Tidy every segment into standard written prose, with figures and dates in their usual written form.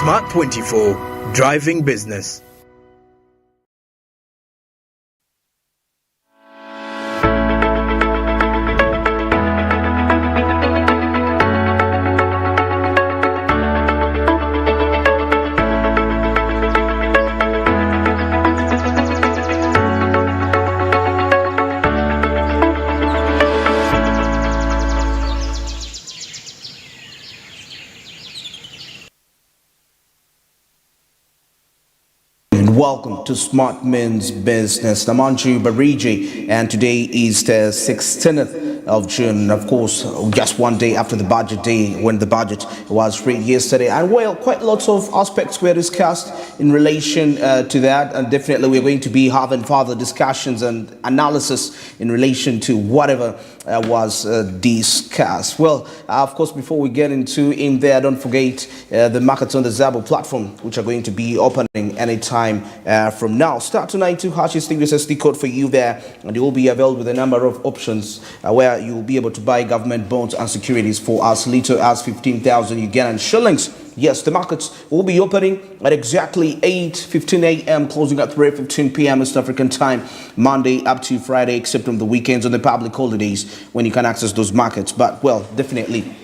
Smart 24, driving business. Welcome to Smart Men's Business. I'm Anju Bariji, and today is the 16th of June. Of course, just one day after the budget day, when the budget was read yesterday. And well, quite lots of aspects were discussed in relation to that. And definitely we're going to be having further discussions and analysis in relation to whatever was discussed. Well, of course, before we get into in there, don't forget the markets on the Zabo platform, which are going to be opening anytime from now. Start to 92 hashes, the USSD code for you there, and you will be available with a number of options where you will be able to buy government bonds and securities for as little as 15,000 Ugandan shillings. Yes, the markets will be opening at exactly 8:15 a.m., closing at 3:15 p.m. East African time, Monday up to Friday, except on the weekends and the public holidays when you can access those markets. But, well, definitely,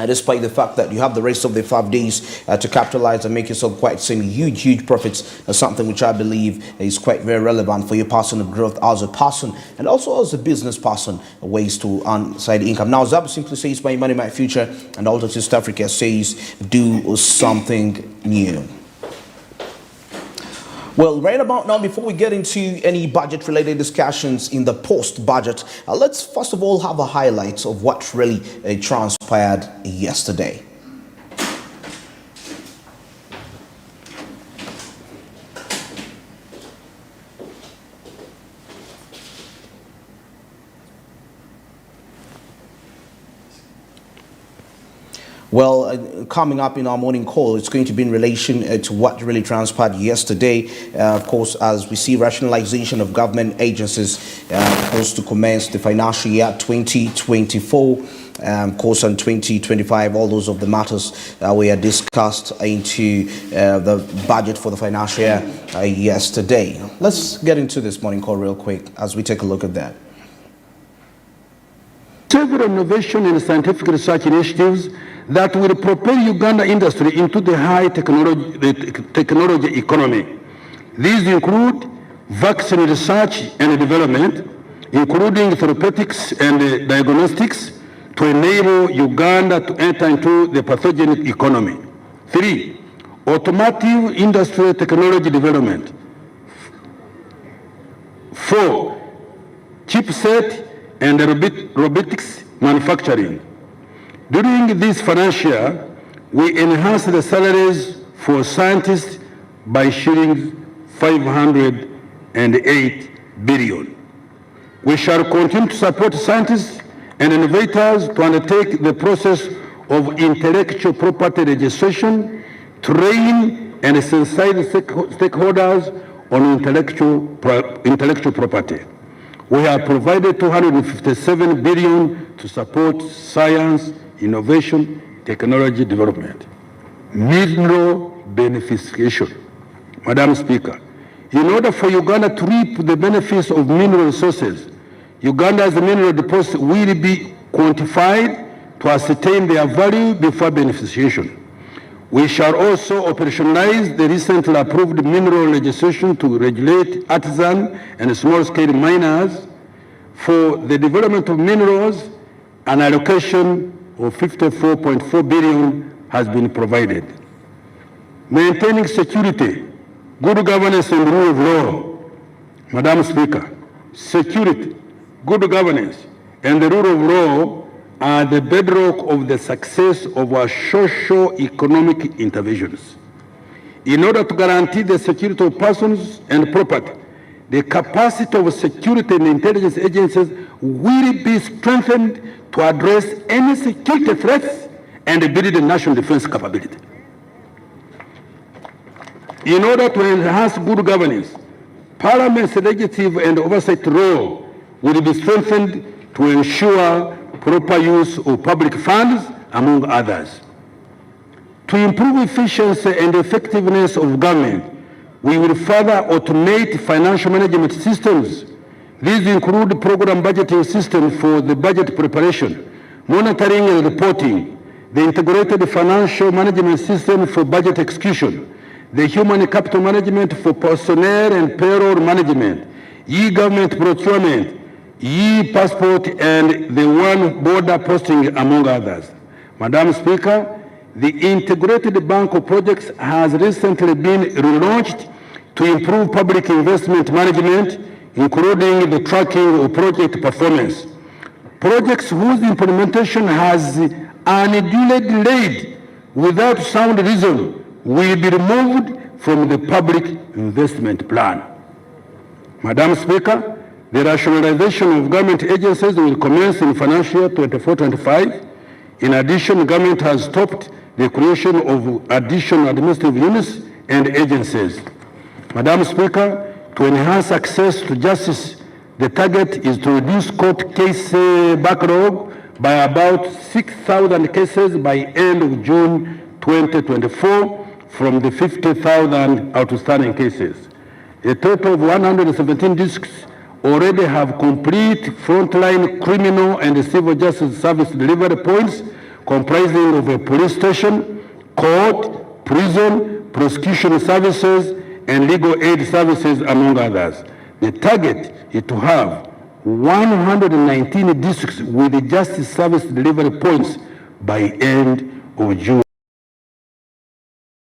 despite the fact that you have the rest of the 5 days to capitalize and make yourself quite some huge profits, something which I believe is quite very relevant for your personal growth as a person and also as a business person, ways to earn side income. Now, Zab simply says, my money, my future, and also East Africa says, do something new. Well, right about now, before we get into any budget-related discussions in the post-budget, let's first of all have a highlight of what really transpired yesterday. Well, coming up in our morning call, it's going to be in relation to what really transpired yesterday. Of course, as we see rationalization of government agencies, supposed to commence the financial year 2024, of course, on 2025, all those of the matters were discussed into the budget for the financial year yesterday. Let's get into this morning call real quick as we take a look at that. Several innovation and scientific research initiatives that will propel Uganda industry into the high technology economy. These include vaccine research and development, including therapeutics and diagnostics, to enable Uganda to enter into the pathogenic economy. 3, automotive industry technology development. 4, chipset and robotics manufacturing. During this financial year, we enhanced the salaries for scientists by shilling 508 billion. We shall continue to support scientists and innovators to undertake the process of intellectual property registration, train and sensitize stakeholders on intellectual property. We have provided 257 billion to support science, innovation, technology development. Mineral beneficiation. Madam Speaker, in order for Uganda to reap the benefits of mineral resources, Uganda's mineral deposits will be quantified to ascertain their value before beneficiation. We shall also operationalize the recently approved mineral legislation to regulate artisan and small-scale miners. For the development of minerals, an allocation of 54.4 billion has been provided. Maintaining security, good governance and rule of law. Madam Speaker, security, good governance and the rule of law are the bedrock of the success of our socio-economic interventions. In order to guarantee the security of persons and property, the capacity of security and intelligence agencies will be strengthened to address any security threats and build the national defense capability. In order to enhance good governance, Parliament's legislative and oversight role will be strengthened to ensure proper use of public funds, among others. To improve efficiency and effectiveness of government, we will further automate financial management systems. These include program budgeting system for the budget preparation, monitoring and reporting, the integrated financial management system for budget execution, the human capital management for personnel and payroll management, e-government procurement, e-passport, and the one border posting, among others. Madam Speaker, the integrated bank of projects has recently been relaunched to improve public investment management, including the tracking of project performance. Projects whose implementation has unduly delayed without sound reason will be removed from the public investment plan. Madam Speaker, the rationalization of government agencies will commence in financial year 24-25. In addition, government has stopped the creation of additional administrative units and agencies. Madam Speaker, to enhance access to justice, the target is to reduce court case backlog by about 6,000 cases by end of June 2024 from the 50,000 outstanding cases. A total of 117 districts already have complete frontline criminal and civil justice service delivery points comprising of a police station, court, prison, prosecution services, and legal aid services, among others. The target is to have 119 districts with justice service delivery points by end of June.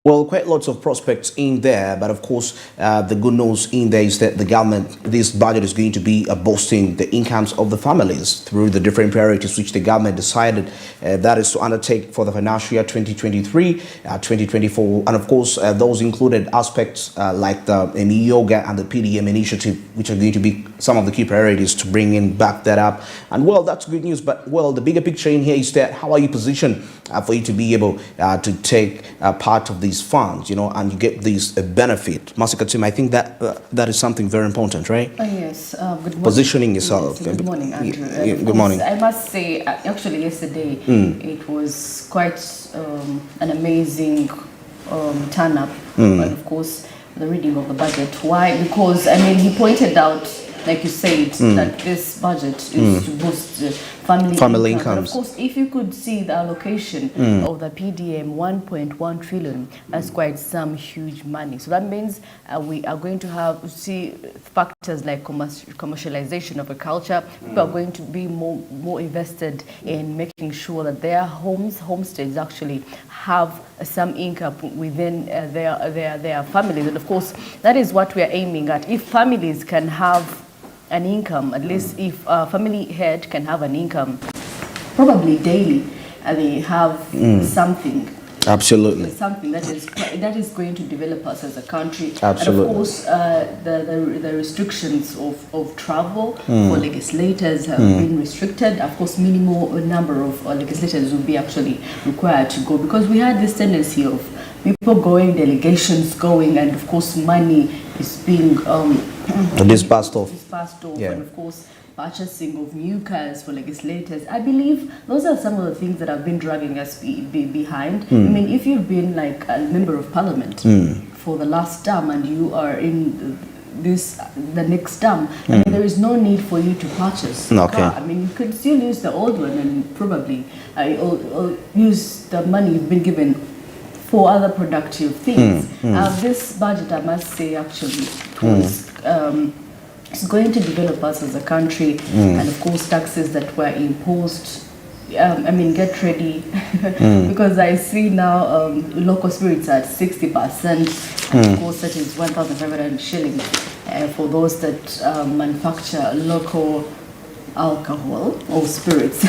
Well, quite lots of prospects in there, but of course, the good news in there is that the government, this budget is going to be boosting the incomes of the families through the different priorities which the government decided that is to undertake for the financial year 2023, 2024, and of course, those included aspects like the yoga and the PDM initiative, which are going to be some of the key priorities to bring in, back that up. And well, that's good news, but well, the bigger picture in here is that how are you positioned for you to be able to take part of these funds, you know, and you get these benefit. Masika Tim, I think that that is something very important, right? Yes. Good morning. Positioning yourself. Yes, good morning, Andrew. Good morning. I must say, actually, yesterday it was quite an amazing turn up, and of course, the reading of the budget. Why? Because I mean, he pointed out, like you said, that this budget is to boost family income. But of course, if you could see the allocation of the PDM, 1.1 trillion, that's quite some huge money. So that means we are going to see factors like commercialization of agriculture. People are going to be more invested in making sure that their homesteads actually have some income within their families. And of course, that is what we are aiming at. If families can have an income, at least if a family head can have an income, probably daily, they have something. Absolutely. Something that is going to develop us as a country. Absolutely. And of course, the restrictions of travel for legislators have been restricted. Of course, minimal number of legislators will be actually required to go, because we had this tendency of people going, delegations going, and of course, money is being dispersed off. Yeah. And of course, purchasing of new cars for legislators. I believe those are some of the things that have been dragging us behind. I mean, if you've been like a member of parliament for the last term and you are in the next term, I mean, there is no need for you to purchase a car. I mean, you could still use the old one and probably use the money you've been given for other productive things. This budget, I must say, actually, it's going to develop us as a country, and of course, taxes that were imposed. I mean, get ready, because I see now local spirits at 60%. Of course, that is 1,500 shillings for those that manufacture local alcohol or spirits.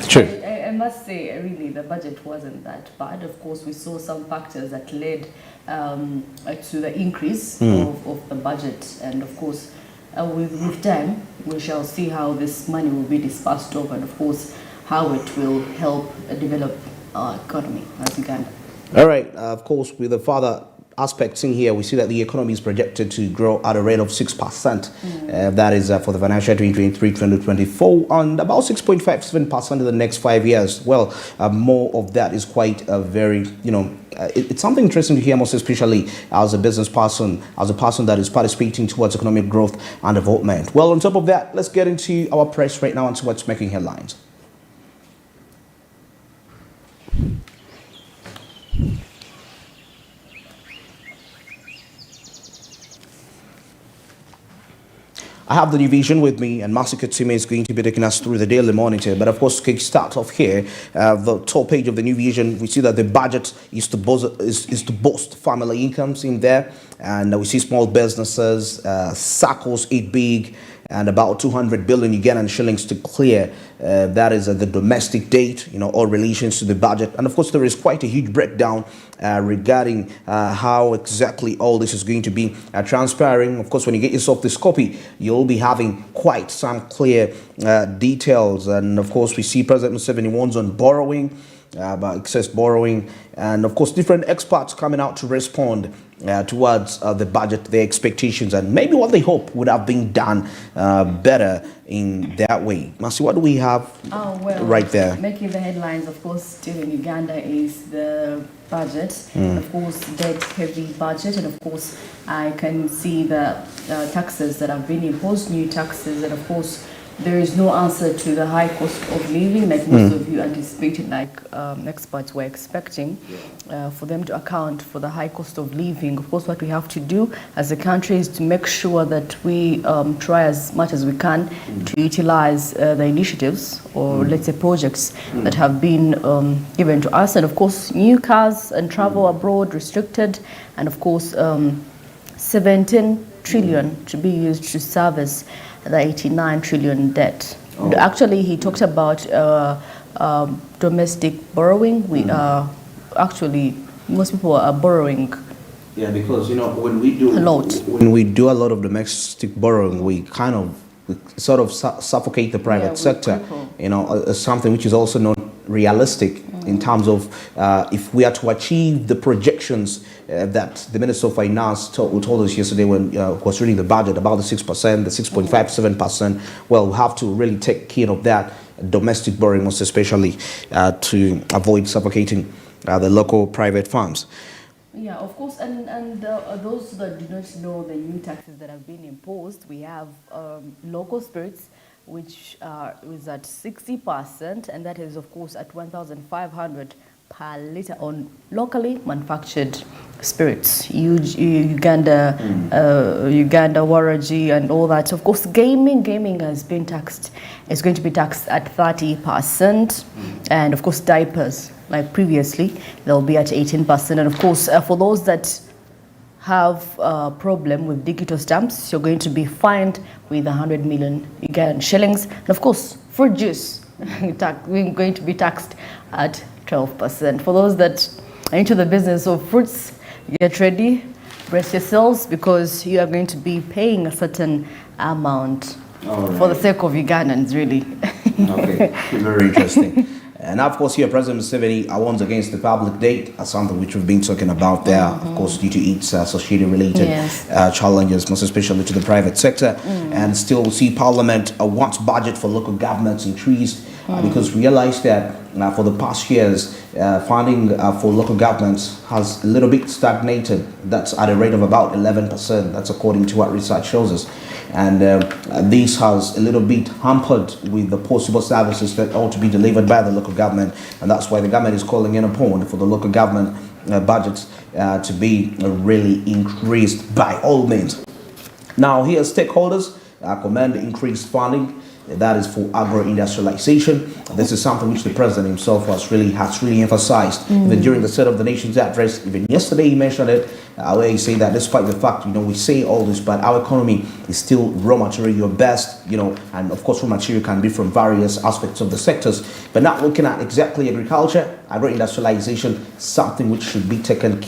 True. I must say, really, the budget wasn't that bad. Of course, we saw some factors that led to the increase of the budget. And of course, with time, we shall see how this money will be dispersed over, and of course, how it will help develop our economy as Uganda. All right. Of course, with the further aspects in here, we see that the economy is projected to grow at a rate of 6%. That is for the financial 2023-2024, and about 6.57% in the next 5 years. Well, more of that is quite a very, it's something interesting to hear, most especially as a business person, as a person that is participating towards economic growth and development. Well, on top of that, let's get into our press right now and see what's making headlines. I have the New Vision with me, and Masika Time is going to be taking us through the Daily Monitor. But of course, to start off here, the top page of the New Vision, we see that the budget is to boost family incomes in there, and we see small businesses, SACCOs eat big, and about 200 billion Ugandan shillings to clear. That is the domestic debt, all relations to the budget. And of course, there is quite a huge breakdown regarding how exactly all this is going to be transpiring. Of course, when you get yourself this copy, you'll be having quite some clear details. And of course, we see President Museveni wants on borrowing, about excess borrowing, and of course different experts coming out to respond towards the budget, their expectations, and maybe what they hope would have been done better in that way. Masi, what do we have right there? Making the headlines, of course, still in Uganda is the budget, of course, debt-heavy budget, and of course, I can see the taxes that have been imposed, new taxes, and of course, there is no answer to the high cost of living like most of you anticipated, like experts were expecting, for them to account for the high cost of living. Of course, what we have to do as a country is to make sure that we try as much as we can to utilize the initiatives or let's say projects that have been given to us. And of course, new cars and travel abroad restricted, and of course 17 trillion to be used to service the 89 trillion debt. Actually, he talked about domestic borrowing. We actually, most people are borrowing. Yeah, because when we do a lot of domestic borrowing, we sort of suffocate the private sector. Something which is also not realistic in terms of if we are to achieve the projections that the Minister of Finance told us yesterday when was reading the budget about the 6%, the 6.57%. Well, we have to really take care of that domestic borrowing, most especially to avoid suffocating the local private firms. Yeah, of course, and those that do not know the new taxes that have been imposed, we have local spirits, which is at 60%, and that is, of course, at 1,500 per liter on locally manufactured spirits. Uganda, Waraji, and all that. Of course, gaming has been taxed. It's going to be taxed at 30%, and of course, diapers, like previously, they'll be at 18%. And of course, for those that have a problem with digital stamps, you're going to be fined with 100 million Ugandan shillings. And of course, fruit juice, we're going to be taxed at 12%. For those that are into the business of fruits, get ready, brace yourselves, because you are going to be paying a certain amount for the sake of Ugandans, really. Okay, very interesting. And of course, here, President Museveni warns against the public debt, something which we've been talking about there, of course, due to its associated-related challenges, most especially to the private sector. And still, we see Parliament wants budget for local governments increased because we realize that for the past years, funding for local governments has a little bit stagnated. That's at a rate of about 11%. That's according to what research shows us. And this has a little bit hampered with the possible services that ought to be delivered by the local government. And that's why the government is calling in upon for the local government budgets to be really increased by all means. Now, here stakeholders commend increased funding. That is for agro-industrialization. This is something which the president himself has really emphasized. Even during the State of the Nation's address, even yesterday he mentioned it, where he said that despite the fact, we say all this, but our economy is still raw material based, and of course raw material can be from various aspects of the sectors, but not looking at exactly agriculture, agro-industrialization, something which should be taken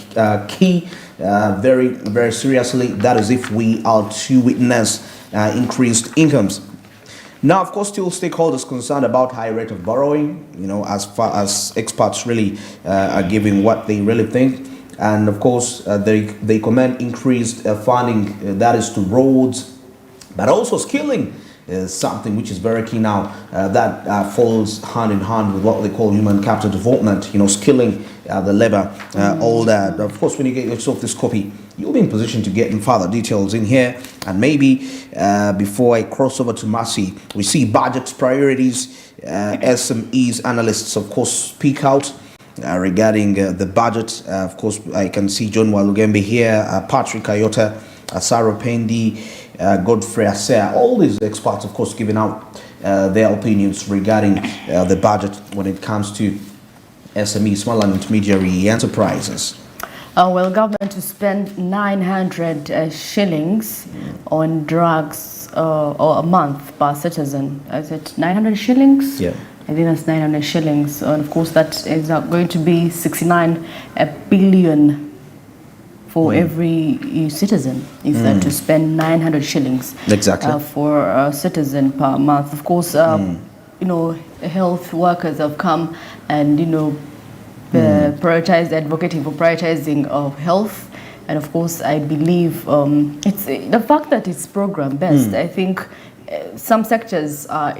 very, very seriously. That is if we are to witness increased incomes. Now, of course, still stakeholders concerned about high rate of borrowing, as far as experts really are giving what they really think. And of course, they commend increased funding, that is to roads, but also skilling is something which is very key now. That falls hand in hand with what they call human capital development. Skilling the labor, all that. Of course, when you get yourself this copy, you'll be in position to get in further details in here. And maybe before I cross over to Mercy, we see budget priorities. SMEs analysts, of course, speak out regarding the budget. Of course, I can see John Walugembe here, Patrick Ayota, Sarah Pendi, Godfrey Asea, all these experts, of course, giving out their opinions regarding the budget when it comes to SME, small and intermediary enterprises. Well, government to spend 900 shillings on drugs or a month per citizen. Is it 900 shillings? Yeah. I think that's 900 shillings. And of course, that is going to be 69 billion for every citizen, if they're to spend 900 shillings Exactly. for a citizen per month. Of course, health workers have come and, advocating for prioritizing of health. And of course, I believe it's the fact that it's program based. I think some sectors are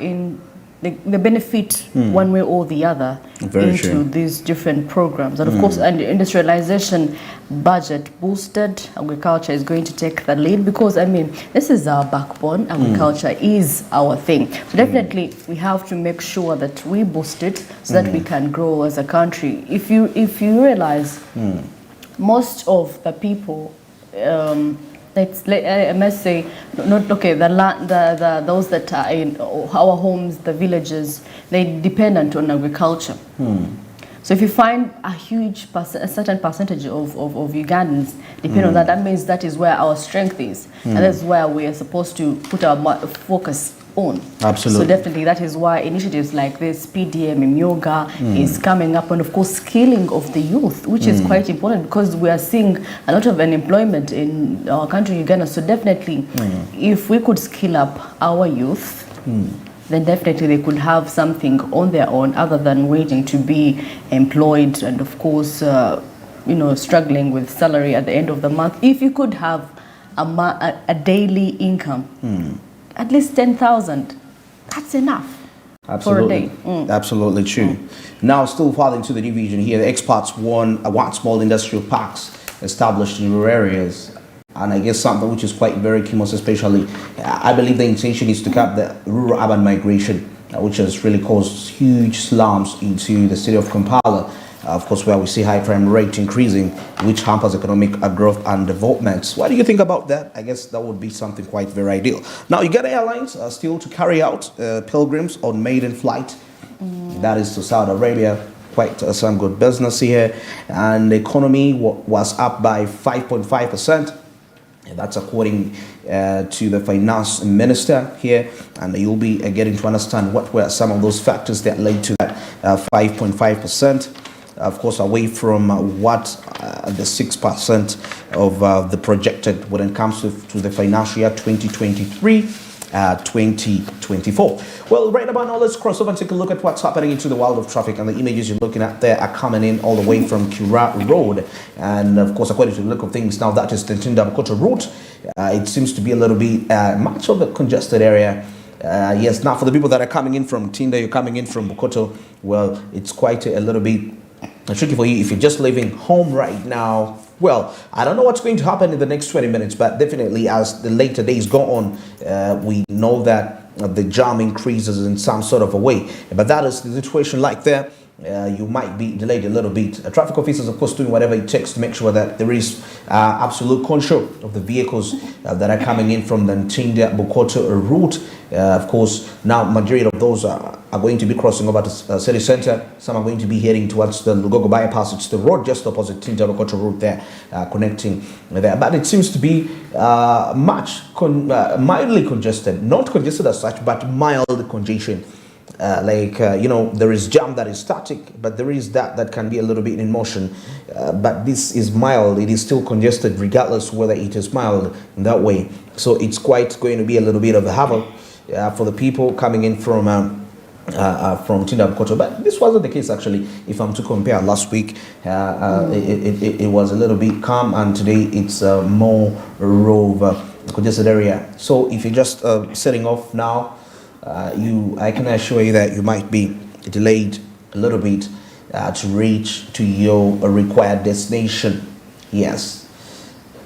they benefit one way or the other into these different programs. And of course, and the industrialization budget boosted, agriculture is going to take the lead because, this is our backbone. Agriculture is our thing. So definitely, we have to make sure that we boost it so that we can grow as a country. If you realize, most of the people, I must say, not okay. Those that are in our homes, the villages, they dependent on agriculture. So if you find a certain percentage of Ugandans depend on that, that means that is where our strength is, and that's where we are supposed to put our focus on. Absolutely. So definitely that is why initiatives like this, PDM in yoga is coming up, and of course skilling of the youth, which is quite important because we are seeing a lot of unemployment in our country, Uganda. So definitely if we could skill up our youth, then definitely they could have something on their own other than waiting to be employed and of course struggling with salary at the end of the month. If you could have a daily income, at least 10,000, that's enough. Absolutely. For a day. Absolutely true. Now, still further into the new vision here, the experts want small industrial parks established in rural areas. And I guess something which is quite very key, most especially, I believe the intention is to cap the rural-urban migration, which has really caused huge slums into the city of Kampala. Of course, where we see high crime rate increasing, which hampers economic growth and development. What do you think about that? I guess that would be something quite very ideal. Now, Uganda Airlines are still to carry out pilgrims on maiden flight. That is to Saudi Arabia. Quite some good business here. And the economy was up by 5.5%. That's according to the finance minister here. And you'll be getting to understand what were some of those factors that led to that 5.5%. Of course, away from what the 6% of the projected when it comes to the financial year 2023-2024. Well, right about now, let's cross over and take a look at what's happening into the world of traffic. And the images you're looking at there are coming in all the way from Kira Road. And of course, according to the look of things, now that is the Tinda-Bukoto route. It seems to be a little bit much of a congested area. Yes, now for the people that are coming in from Tinda, you're coming in from Bukoto, well, it's quite a little bit tricky for you if you're just leaving home right now. Well, I don't know what's going to happen in the next 20 minutes, but definitely as the later days go on, we know that the jam increases in some sort of a way. But that is the situation like there. You might be delayed a little bit. Traffic officers, of course, doing whatever it takes to make sure that there is absolute control of the vehicles that are coming in from the Tinda-Bukoto route. Of course, now majority of those are going to be crossing over to city center. Some are going to be heading towards the Lugogo bypass. It's the road just opposite Tinda-Bukoto route there, connecting there. But it seems to be mildly congested. Not congested as such, but mild congestion. There is jam that is static, but there is that can be a little bit in motion. But this is mild. It is still congested regardless whether it is mild in that way. So it's quite going to be a little bit of a havoc for the people coming in from from Tindabukoto, but this wasn't the case actually. If I'm to compare, last week it was a little bit calm, and today it's more congested area. So if you're just setting off now, I can assure you that you might be delayed a little bit to reach to your required destination. Yes,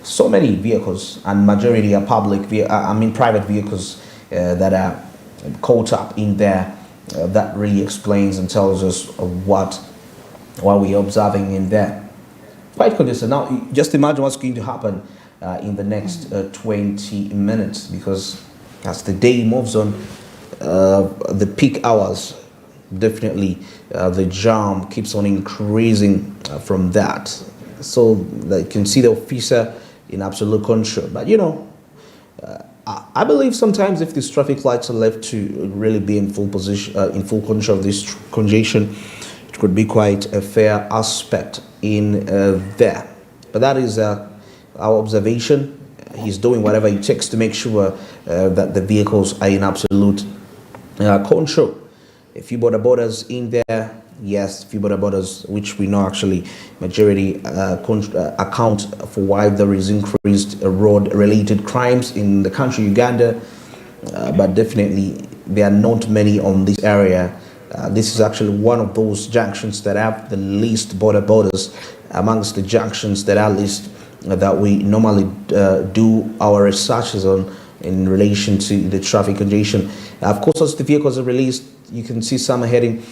so many vehicles, and majority are private vehicles that are caught up in there. That really explains and tells us what we're observing in there. Quite congested. Now, just imagine what's going to happen in the next 20 minutes, because as the day moves on, the peak hours, definitely the jam keeps on increasing from that. So you can see the officer in absolute control. But I believe sometimes if these traffic lights are left to really be in full position, in full control of this congestion, it could be quite a fair aspect in there. But that is our observation. He's doing whatever it takes to make sure that the vehicles are in absolute control. A few border borders in there. Yes, few border borders, which we know actually majority account for why there is increased road-related crimes in the country, Uganda. But definitely there are not many on this area. This is actually one of those junctions that have the least border borders amongst the junctions that are least that we normally do our researches on in relation to the traffic congestion. Of course, as the vehicles are released, you can see some are heading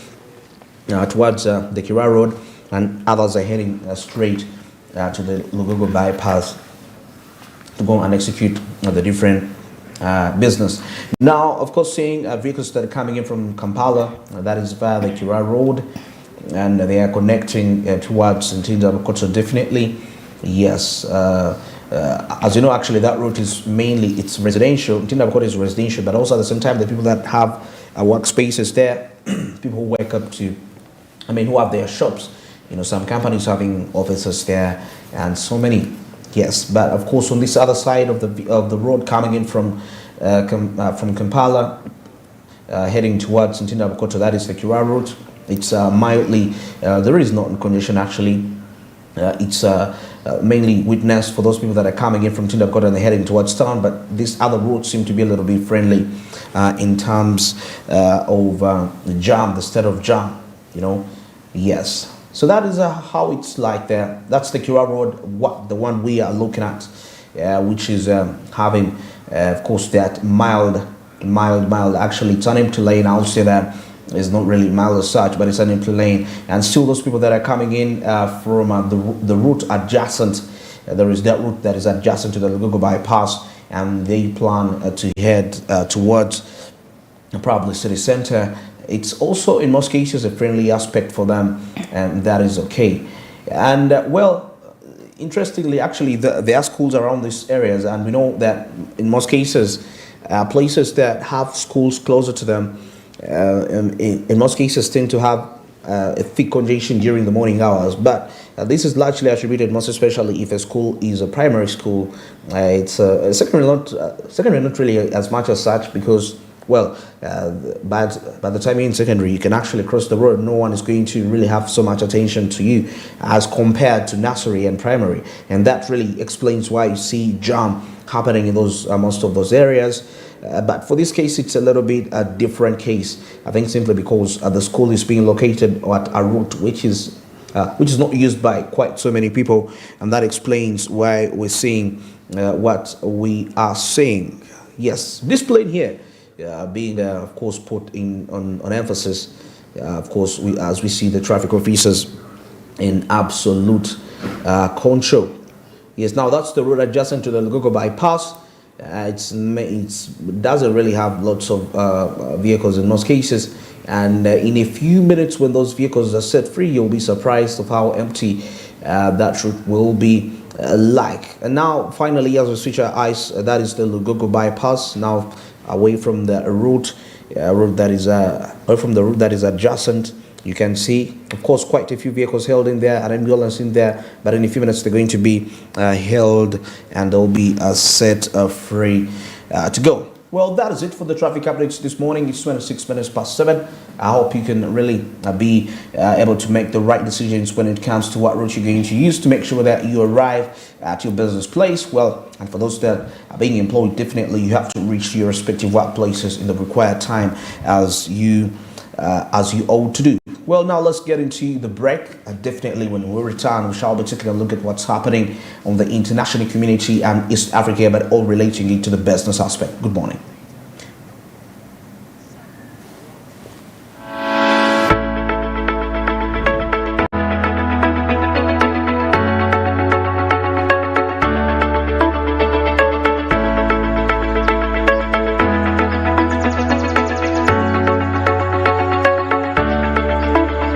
towards the Kira Road, and others are heading straight to the Lugogo bypass to go and execute the different business. Now, of course, seeing vehicles that are coming in from Kampala, that is via the Kira Road, and they are connecting towards Tindabukoto, definitely. Yes, as you know, actually that route is mainly, it's residential. Tindabukoto is residential, but also at the same time, the people that have workspaces there, people who wake up to, who have their shops, some companies having offices there, and so many. Yes, but of course on this other side of the road, coming in from Kampala, heading towards Tindabukoto, that is the Kira route. It's mildly, there is not congestion actually. It's mainly witnessed for those people that are coming in from Tindabukoto and they're heading towards town, but these other routes seem to be a little bit friendly in terms of the jam, the state of jam, Yes. So that is how it's like there. That's the Kira Road, the one we are looking at, which is having, of course, that mild, actually it's an empty lane. I'll say that it's not really mild as such, but it's an empty lane. And still those people that are coming in from the route adjacent, there is that route that is adjacent to the Lugogo bypass, and they plan to head towards probably city center. It's also in most cases a friendly aspect for them, and that is okay. And interestingly, actually there are schools around these areas, and we know that in most cases places that have schools closer to them in most cases tend to have a thick congestion during the morning hours. But this is largely attributed, most especially if a school is a primary school. It's secondary not really as much as such, because by the time you're in secondary, you can actually cross the road. No one is going to really have so much attention to you as compared to nursery and primary, and that really explains why you see jam happening in those most of those areas. But for this case, it's a little bit a different case. I think simply because the school is being located at a route which is not used by quite so many people, and that explains why we're seeing what we are seeing. Yes, displayed here. Being of course put in on emphasis, of course as we see the traffic officers in absolute control. Yes, now that's the road adjacent to the Lugogo bypass. It doesn't really have lots of vehicles in most cases, and in a few minutes when those vehicles are set free, you'll be surprised of how empty that route will be like. And now finally, as we switch our eyes, that is the Lugogo bypass, now away from the route that is away from the route that is adjacent. You can see, of course, quite a few vehicles held in there, an ambulance in there, but in a few minutes they're going to be held and they'll be set free to go. Well, that is it for the traffic updates this morning. It's 26 minutes past 7. I hope you can really be able to make the right decisions when it comes to what route you're going to use to make sure that you arrive at your business place. Well, and for those that are being employed, definitely you have to reach your respective workplaces in the required time as you ought to do. Well, now let's get into the break. Definitely when we return, we shall be taking a look at what's happening on the international community and East Africa, but all relating it to the business aspect. Good morning.